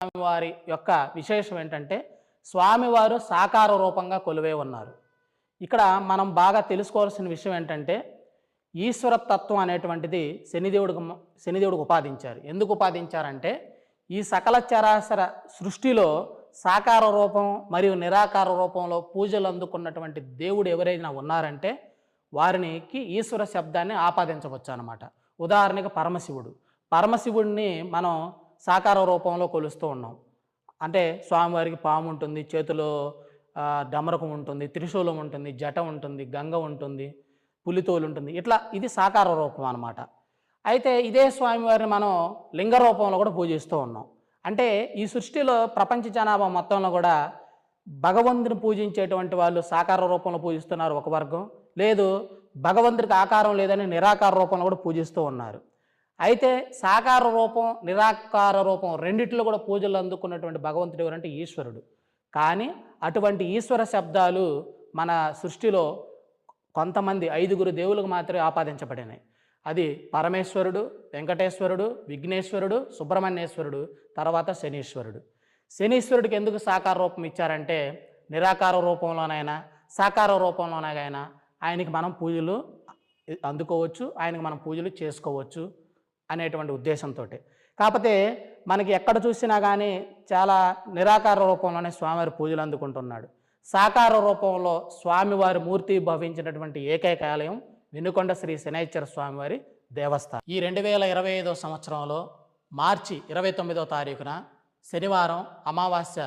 స్వామివారి యొక్క విశేషం ఏంటంటే స్వామివారు సాకార రూపంగా కొలువై ఉన్నారు. ఇక్కడ మనం బాగా తెలుసుకోవాల్సిన విషయం ఏంటంటే ఈశ్వర తత్వం అనేటువంటిది శనిదేవుడికి ఉపాదించారు. ఎందుకు ఉపాదించారంటే ఈ సకల చరాచర సృష్టిలో సాకార రూపం మరియు నిరాకార రూపంలో పూజలు అందుకున్నటువంటి దేవుడు ఎవరైనా ఉన్నారంటే వారికి ఈశ్వర శబ్దాన్ని ఆపాదించవచ్చు అన్నమాట. ఉదాహరణకి పరమశివుడిని మనం సాకార రూపంలో కొలుస్తూ ఉన్నాం. అంటే స్వామివారికి పాము ఉంటుంది, చేతిలో డమరకం ఉంటుంది, త్రిశూలం ఉంటుంది, జట ఉంటుంది, గంగ ఉంటుంది, పులితోలు ఉంటుంది. ఇట్లా ఇది సాకార రూపం అన్నమాట. అయితే ఇదే స్వామివారిని మనం లింగ రూపంలో కూడా పూజిస్తూ ఉన్నాం. అంటే ఈ సృష్టిలో ప్రపంచ జనాభా మొత్తంలో కూడా భగవంతుని పూజించేటువంటి వాళ్ళు సాకార రూపంలో పూజిస్తున్నారు ఒక వర్గం, లేదు భగవంతుడికి ఆకారం లేదని నిరాకార రూపంలో కూడా పూజిస్తూ ఉన్నారు. అయితే సాకార రూపం నిరాకార రూపం రెండిట్లో కూడా పూజలు అందుకున్నటువంటి భగవంతుడు ఎవరంటే ఈశ్వరుడు. కానీ అటువంటి ఈశ్వర శబ్దాలు మన సృష్టిలో కొంతమంది 5గురు దేవులకు మాత్రమే ఆపాదించబడినాయి. అది పరమేశ్వరుడు, వెంకటేశ్వరుడు, విఘ్నేశ్వరుడు, సుబ్రహ్మణ్యేశ్వరుడు, తర్వాత శనీశ్వరుడు. శనీశ్వరుడికి ఎందుకు సాకార రూపం ఇచ్చారంటే నిరాకార రూపంలోనైనా సాకార రూపంలోనైనా ఆయనకి మనం పూజలు అందుకోవచ్చు, ఆయనకి మనం పూజలు చేసుకోవచ్చు అనేటువంటి ఉద్దేశంతో. కాకపోతే మనకి ఎక్కడ చూసినా కానీ చాలా నిరాకార రూపంలోనే స్వామివారి పూజలు అందుకుంటున్నాడు. సాకార రూపంలో స్వామివారి మూర్తి భవించినటువంటి ఏకైక ఆలయం వినుకొండ శ్రీ శనైశ్వర స్వామివారి దేవస్థానం. ఈ 2025 సంవత్సరంలో మార్చి 29వ తారీఖున శనివారం అమావాస్య